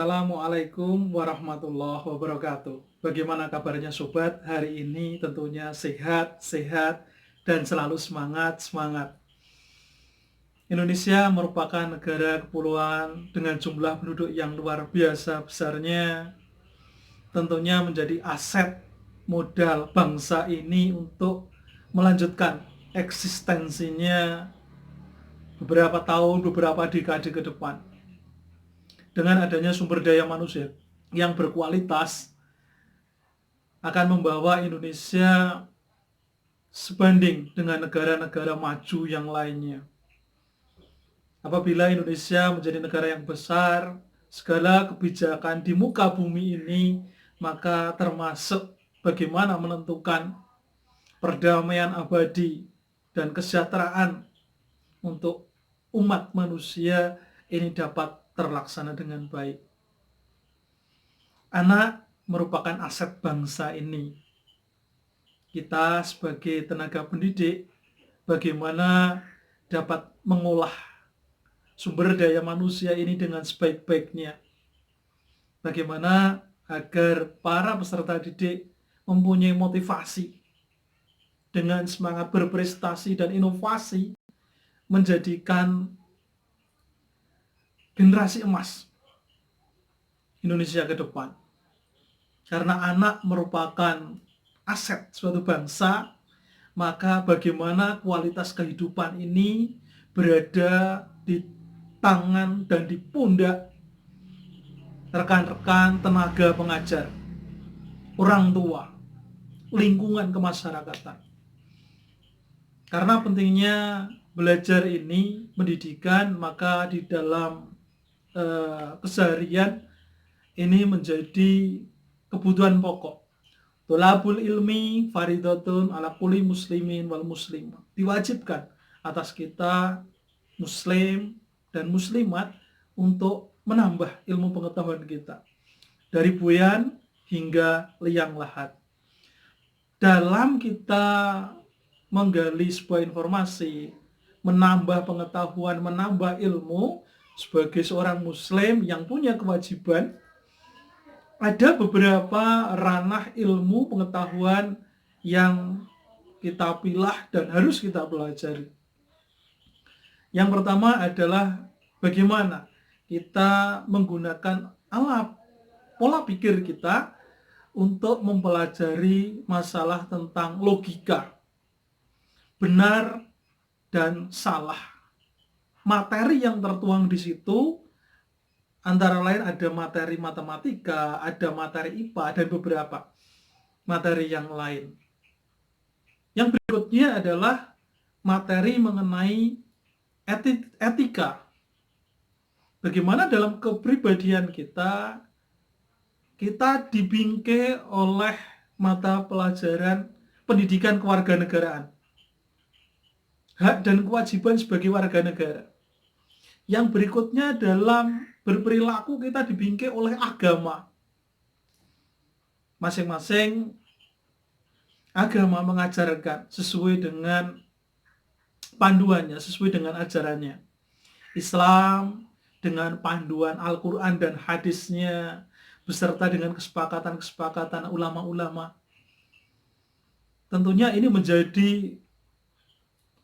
Assalamualaikum warahmatullahi wabarakatuh. Bagaimana kabarnya sobat? Hari ini tentunya sehat dan selalu semangat. Indonesia merupakan negara kepulauan dengan jumlah penduduk yang luar biasa besarnya. Tentunya menjadi aset modal bangsa ini untuk melanjutkan eksistensinya beberapa tahun, beberapa dekade ke depan. Dengan adanya sumber daya manusia yang berkualitas akan membawa Indonesia sebanding dengan negara-negara maju yang lainnya. Apabila Indonesia menjadi negara yang besar, segala kebijakan di muka bumi ini, maka termasuk bagaimana menentukan perdamaian abadi dan kesejahteraan untuk umat manusia ini dapat terlaksana dengan baik. Anak merupakan aset bangsa ini. Kita sebagai tenaga pendidik, bagaimana dapat mengolah sumber daya manusia ini dengan sebaik-baiknya. Bagaimana agar para peserta didik mempunyai motivasi dengan semangat berprestasi dan inovasi menjadikan generasi emas Indonesia ke depan. Karena anak merupakan aset suatu bangsa, maka bagaimana kualitas kehidupan ini berada di tangan dan di pundak rekan-rekan tenaga pengajar, orang tua, lingkungan kemasyarakatan. Karena pentingnya belajar ini, pendidikan, maka di dalam keseharian ini menjadi kebutuhan pokok. Tholabul ilmi faridatun ala kulli muslimin wal muslimah. Diwajibkan atas kita muslim dan muslimat untuk menambah ilmu pengetahuan kita dari buyan hingga liang lahat. Dalam kita menggali sebuah informasi, menambah pengetahuan, menambah ilmu sebagai seorang muslim yang punya kewajiban, ada beberapa ranah ilmu pengetahuan yang kita pilah dan harus kita pelajari. Yang pertama adalah bagaimana kita menggunakan alat pola pikir kita untuk mempelajari masalah tentang logika, benar dan salah. Materi yang tertuang di situ antara lain ada materi matematika, ada materi IPA, dan beberapa materi yang lain. Yang berikutnya adalah materi mengenai etika. Bagaimana dalam kepribadian kita dibingkai oleh mata pelajaran pendidikan kewarganegaraan. Hak dan kewajiban sebagai warga negara. Yang berikutnya dalam berperilaku kita dibingkai oleh agama. Masing-masing agama mengajarkan sesuai dengan panduannya, sesuai dengan ajarannya. Islam dengan panduan Al-Quran dan hadisnya, beserta dengan kesepakatan-kesepakatan ulama-ulama. Tentunya ini menjadi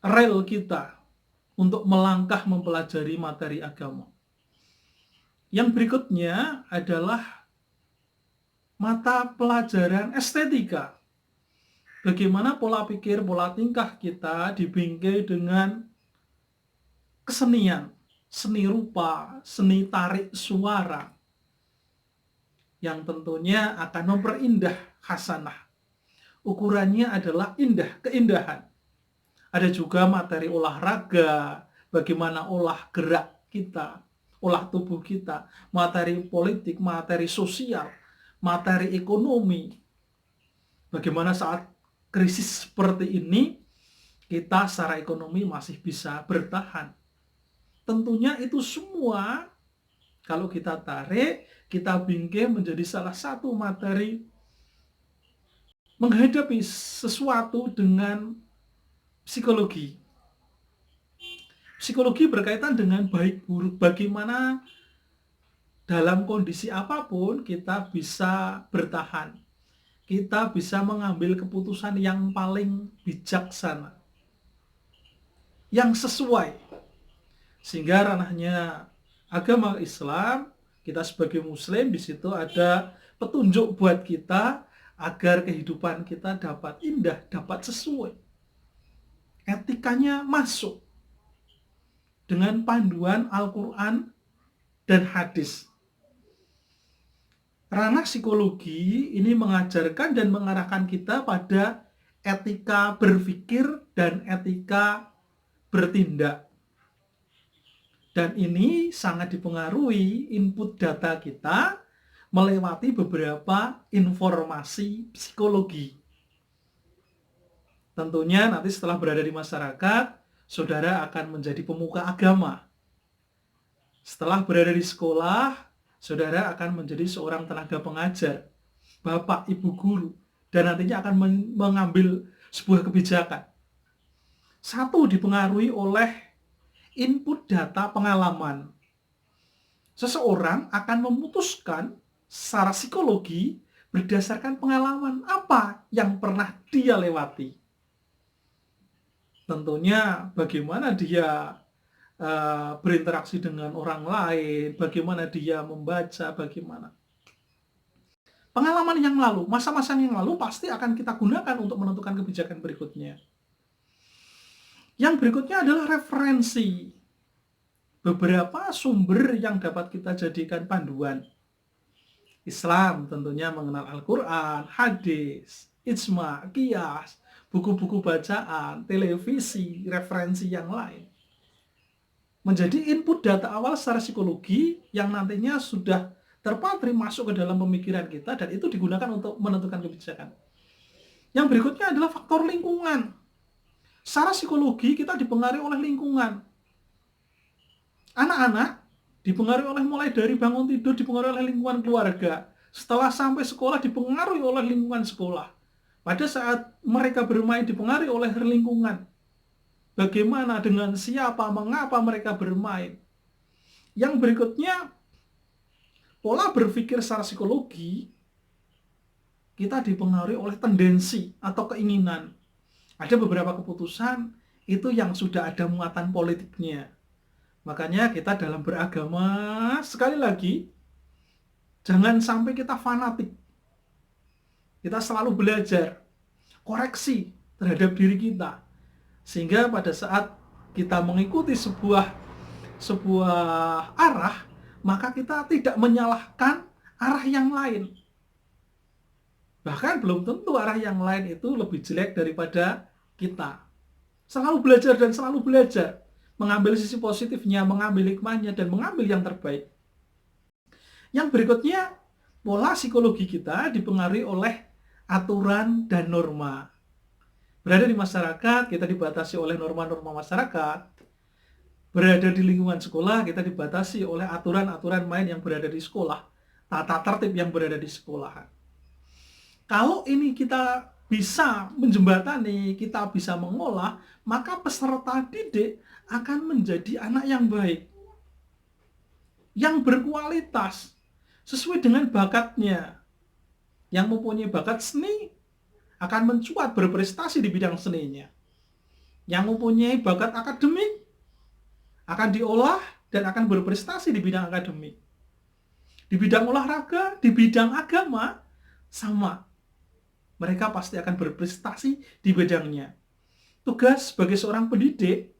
rel kita untuk melangkah mempelajari materi agama. Yang berikutnya adalah mata pelajaran estetika. Bagaimana pola pikir, pola tingkah kita dibingkai dengan kesenian, seni rupa, seni tarik suara, yang tentunya akan memperindah hasanah. Ukurannya adalah indah, keindahan. Ada juga materi olahraga, bagaimana olah gerak kita, olah tubuh kita, materi politik, materi sosial, materi ekonomi. Bagaimana saat krisis seperti ini, kita secara ekonomi masih bisa bertahan. Tentunya itu semua, kalau kita tarik, kita bingkai menjadi salah satu materi menghadapi sesuatu dengan psikologi. Psikologi berkaitan dengan baik buruk, bagaimana dalam kondisi apapun kita bisa bertahan. Kita bisa mengambil keputusan yang paling bijaksana, yang sesuai. Sehingga ranahnya agama Islam, kita sebagai muslim di situ ada petunjuk buat kita agar kehidupan kita dapat indah, dapat sesuai. Etikanya masuk dengan panduan Al-Quran dan hadis. Ranah psikologi ini mengajarkan dan mengarahkan kita pada etika berpikir dan etika bertindak. Dan ini sangat dipengaruhi input data kita melewati beberapa informasi psikologi. Tentunya nanti setelah berada di masyarakat, saudara akan menjadi pemuka agama. Setelah berada di sekolah, saudara akan menjadi seorang tenaga pengajar, bapak, ibu guru, dan nantinya akan mengambil sebuah kebijakan. Satu, dipengaruhi oleh input data pengalaman. Seseorang akan memutuskan secara psikologi berdasarkan pengalaman apa yang pernah dia lewati. Tentunya bagaimana dia berinteraksi dengan orang lain, bagaimana dia membaca, bagaimana. Pengalaman yang lalu, masa-masa yang lalu pasti akan kita gunakan untuk menentukan kebijakan berikutnya. Yang berikutnya adalah referensi. Beberapa sumber yang dapat kita jadikan panduan. Islam tentunya mengenal Al-Quran, hadis, ijma, qiyas, buku-buku bacaan, televisi, referensi yang lain. Menjadi input data awal secara psikologi yang nantinya sudah terpatri masuk ke dalam pemikiran kita dan itu digunakan untuk menentukan kebijakan. Yang berikutnya adalah faktor lingkungan. Secara psikologi kita dipengaruhi oleh lingkungan. Anak-anak dipengaruhi oleh mulai dari bangun tidur dipengaruhi oleh lingkungan keluarga. Setelah sampai sekolah dipengaruhi oleh lingkungan sekolah. Pada saat mereka bermain dipengaruhi oleh lingkungan. Bagaimana, dengan siapa, mengapa mereka bermain. Yang berikutnya, pola berpikir secara psikologi kita dipengaruhi oleh tendensi atau keinginan. Ada beberapa keputusan itu yang sudah ada muatan politiknya. Makanya kita dalam beragama, sekali lagi, jangan sampai kita fanatik. Kita selalu belajar, koreksi terhadap diri kita. Sehingga pada saat kita mengikuti sebuah arah, maka kita tidak menyalahkan arah yang lain. Bahkan belum tentu arah yang lain itu lebih jelek daripada kita. Selalu belajar dan selalu belajar. Mengambil sisi positifnya, mengambil hikmahnya, dan mengambil yang terbaik. Yang berikutnya, pola psikologi kita dipengaruhi oleh aturan dan norma. Berada di masyarakat, kita dibatasi oleh norma-norma masyarakat. Berada di lingkungan sekolah, kita dibatasi oleh aturan-aturan main yang berada di sekolah. Tata tertib yang berada di sekolahan. Kalau ini kita bisa menjembatani, kita bisa mengolah, maka peserta didik akan menjadi anak yang baik, yang berkualitas, sesuai dengan bakatnya. Yang mempunyai bakat seni akan mencuat berprestasi di bidang seninya. Yang mempunyai bakat akademik akan diolah dan akan berprestasi di bidang akademik. Di bidang olahraga, di bidang agama, sama. Mereka pasti akan berprestasi di bidangnya. Tugas sebagai seorang pendidik,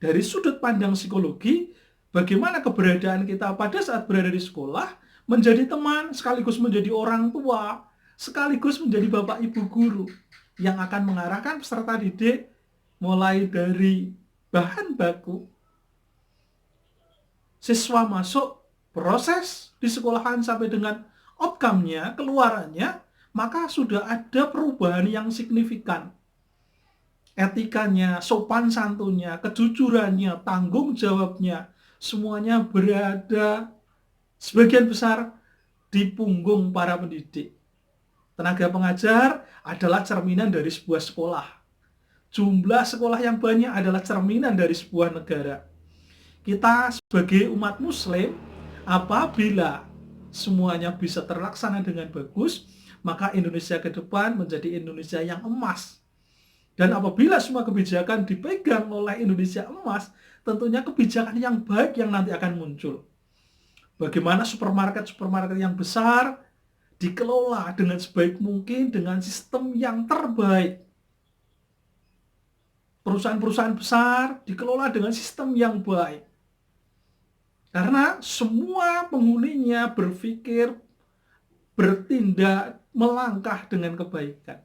dari sudut pandang psikologi, bagaimana keberadaan kita pada saat berada di sekolah, menjadi teman, sekaligus menjadi orang tua, sekaligus menjadi bapak ibu guru, yang akan mengarahkan peserta didik, mulai dari bahan baku, siswa masuk, proses di sekolahan sampai dengan outcome-nya, keluarannya, maka sudah ada perubahan yang signifikan. Etikanya, sopan santunnya, kejujurannya, tanggung jawabnya, semuanya berada sebagian besar di punggung para pendidik. Tenaga pengajar adalah cerminan dari sebuah sekolah. Jumlah sekolah yang banyak adalah cerminan dari sebuah negara. Kita sebagai umat muslim Apabila semuanya bisa terlaksana dengan bagus, maka Indonesia ke depan menjadi Indonesia yang emas. Dan apabila semua kebijakan dipegang oleh Indonesia emas, tentunya kebijakan yang baik yang nanti akan muncul. Bagaimana supermarket-supermarket yang besar dikelola dengan sebaik mungkin dengan sistem yang terbaik. Perusahaan-perusahaan besar dikelola dengan sistem yang baik. Karena semua penghuninya berpikir, bertindak, melangkah dengan kebaikan.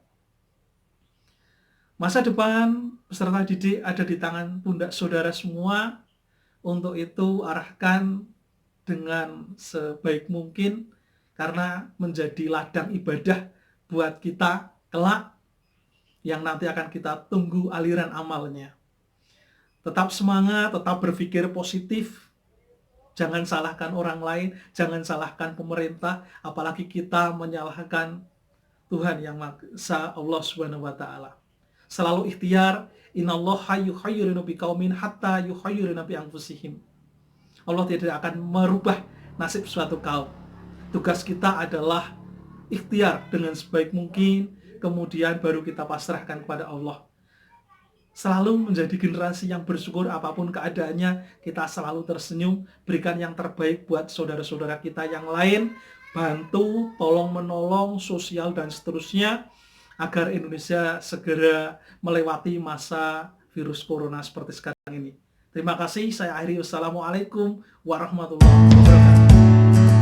Masa depan peserta didik ada di tangan pundak saudara semua. Untuk itu arahkan dengan sebaik mungkin, karena menjadi ladang ibadah buat kita kelak yang nanti akan kita tunggu aliran amalnya. Tetap semangat, tetap berpikir positif. Jangan salahkan orang lain, jangan salahkan pemerintah, apalagi kita menyalahkan Tuhan yang Maha Esa, Allah Subhanahu wa taala. Selalu ikhtiar, innallaha yukhayyiru biqaumin hatta yukhayyiru bi anfusihim. Allah tidak akan merubah nasib suatu kaum. Tugas kita adalah ikhtiar dengan sebaik mungkin, kemudian baru kita pasrahkan kepada Allah. Selalu menjadi generasi yang bersyukur apapun keadaannya, kita selalu tersenyum, berikan yang terbaik buat saudara-saudara kita yang lain, bantu, tolong menolong, sosial dan seterusnya, agar Indonesia segera melewati masa virus corona seperti sekarang ini. Terima kasih, saya akhiri. Wassalamualaikum warahmatullahi wabarakatuh.